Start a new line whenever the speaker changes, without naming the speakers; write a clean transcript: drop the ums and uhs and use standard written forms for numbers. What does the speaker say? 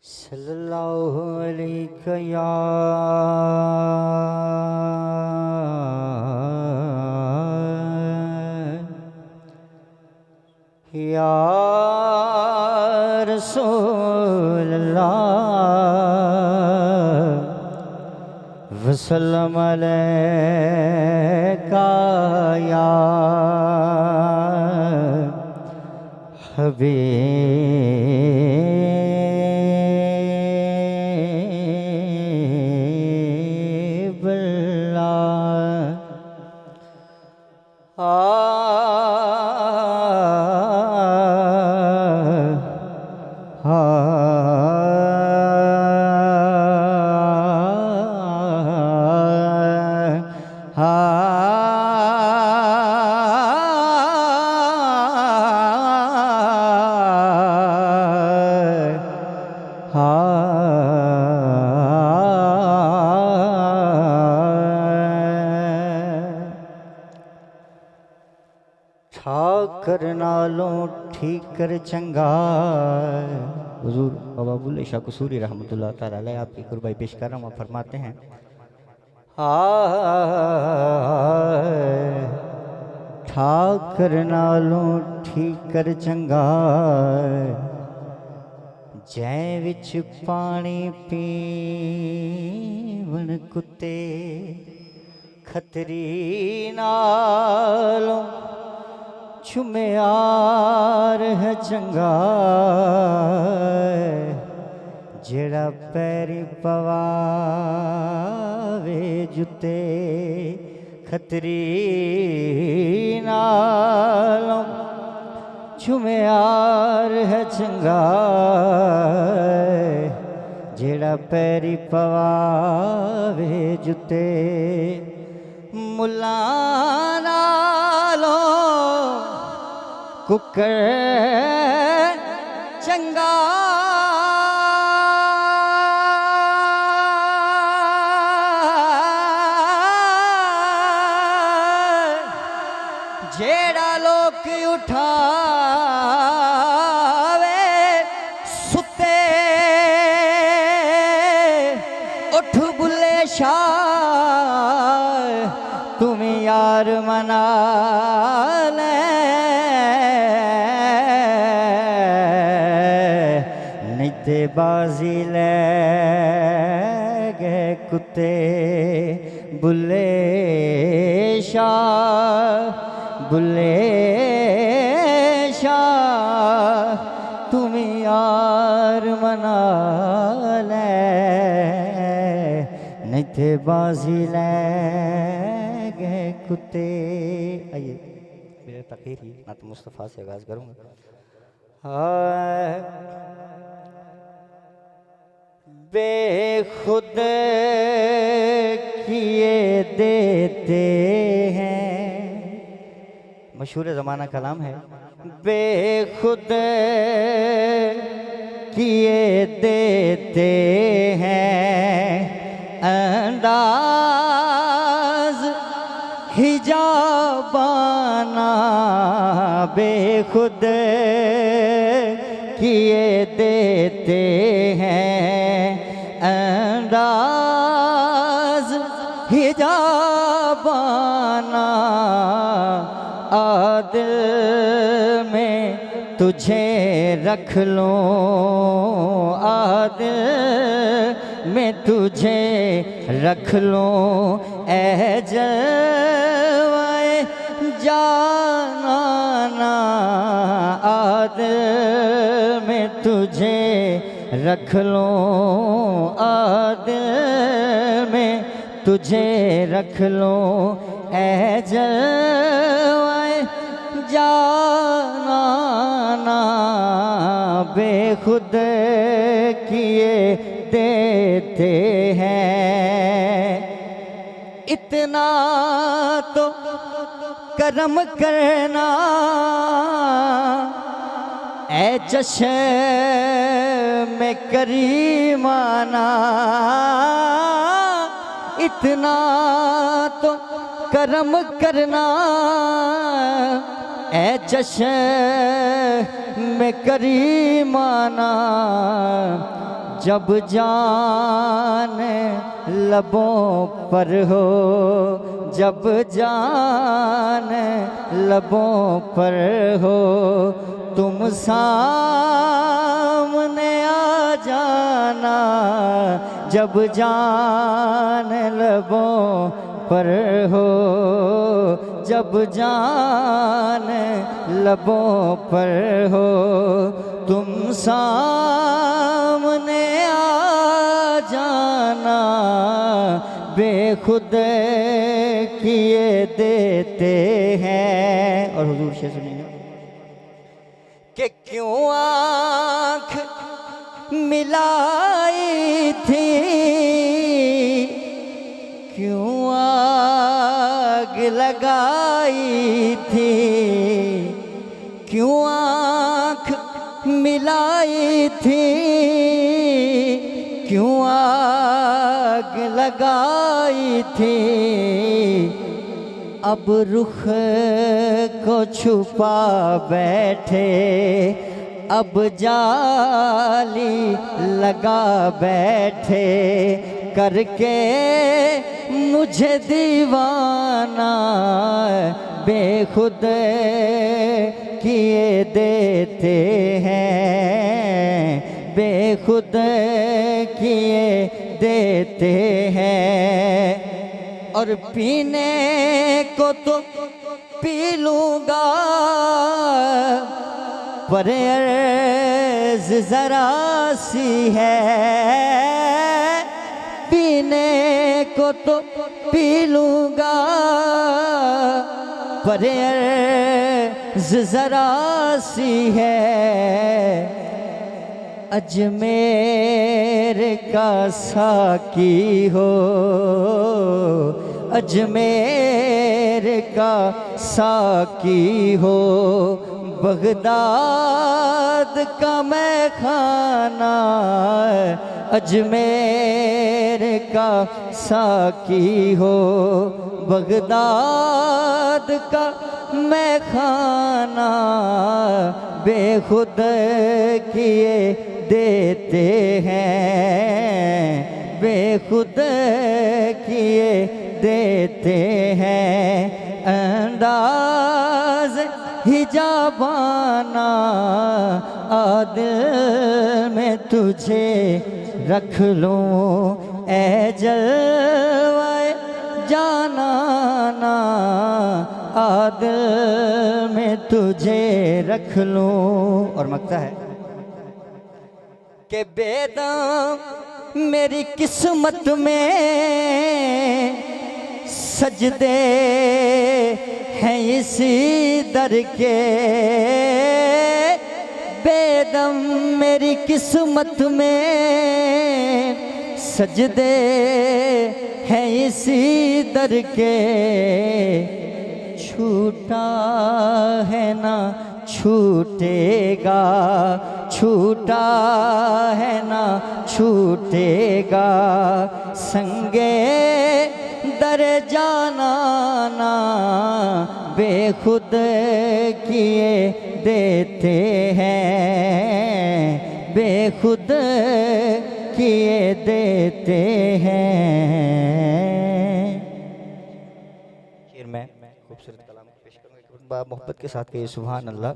सल्लल्लाहु अलैहि या रसूल अल्लाह वसल्लम अलैका या हबीब ठाकर नालों ठीक कर चंगा। हुजूर बाबा बुल्ले शाह कसूरी रहमतुल्लाह ताला अलैह आपकी कुर्बाई पेश कर रहा हूँ। फरमाते हैं ठाकर नालों ठीक कर चंगा जै विच पानी पीवन कुत्ते खतरी नालों छुमियार है चंगा जेड़ा पैरी पवावे जुते खतरी नालों छुमियार है चंगा जेड़ा पैरी पवावे जुते मुल्ला नालों कुकर चंगा जेड़ा लोक उठावे सुते उठ बुल्ले शाह तुम यार मना ले निते बाजी ले गए कुत्ते बुल्ले शाह तुम यार मना ले नहीं थे बाजी ले गए कुत्ते। आइए मेरे तकीर ही ना तो मुस्तफ़ा से आगाज़ करूँगा। बेखुद किए देते हैं मशहूर ज़माना कलाम है। बेखुद किए देते हैं अंदाज हिजाबाना बेखुद किए देते हैं अंदाज हिजाबाना आदिल में तुझे रख लूं आदिल में तुझे रख लूं ऐ जलवाए जाना आदिल में तुझे रख लूं आदिल में तुझे रख लूं ऐ जलवाए जाना बेखुद किए देते हैं इतना तो करम करना ऐ चश्म में करीमाना इतना तो करम करना ऐ चश्म में करीमाना जब जान लबों पर हो, जब जान लबों पर हो, तुम सामने आ जाना। जब जान लबों पर हो, जब जान लबों पर हो, तुम सामने आ जाना। बेखुद किए देते हैं। और हुजूर से सुनिए कि क्यों आँख मिलाई थी, क्यों आग लगाई थी, क्यों आँख मिलाई थी, क्यों आग लगाई थी। अब रुख को छुपा बैठे, अब जाली लगा बैठे, करके मुझे दीवाना। बेखुद किए देते हैं, बेखुद किए देते हैं। और पीने को तो पी लूँगा, पर अर्ज़ ज़रा सी है। पीने को तो पी लूँगा, पर अर्ज़ ज़रा सी है। अजमेर का साकी हो, अजमेर का साकी हो, बगदाद का मैं खाना। अजमेर का साकी हो, बगदाद का मैं खाना। बेखुद किए देते हैं, बेखुद किए देते हैं। अंदाज हिजाबाना, आदिल में तुझे रख लूं, ए जलवाए जानाना। आदिल में तुझे रख लूं। और मकता है कि बेदम मेरी किस्मत में सजदे हैं इसी दर के। बेदम मेरी किस्मत में सजदे हैं इसी दर के। छूटा है ना छूटेगा, छूटा है ना छूटेगा। संगे दर जाना ना, बेखुद किए देते हैं, बेखुद किए देते हैं। शेर में खूबसूरत कलाम पेश करूँगा, मोहब्बत के साथ कहिए सुभान अल्लाह।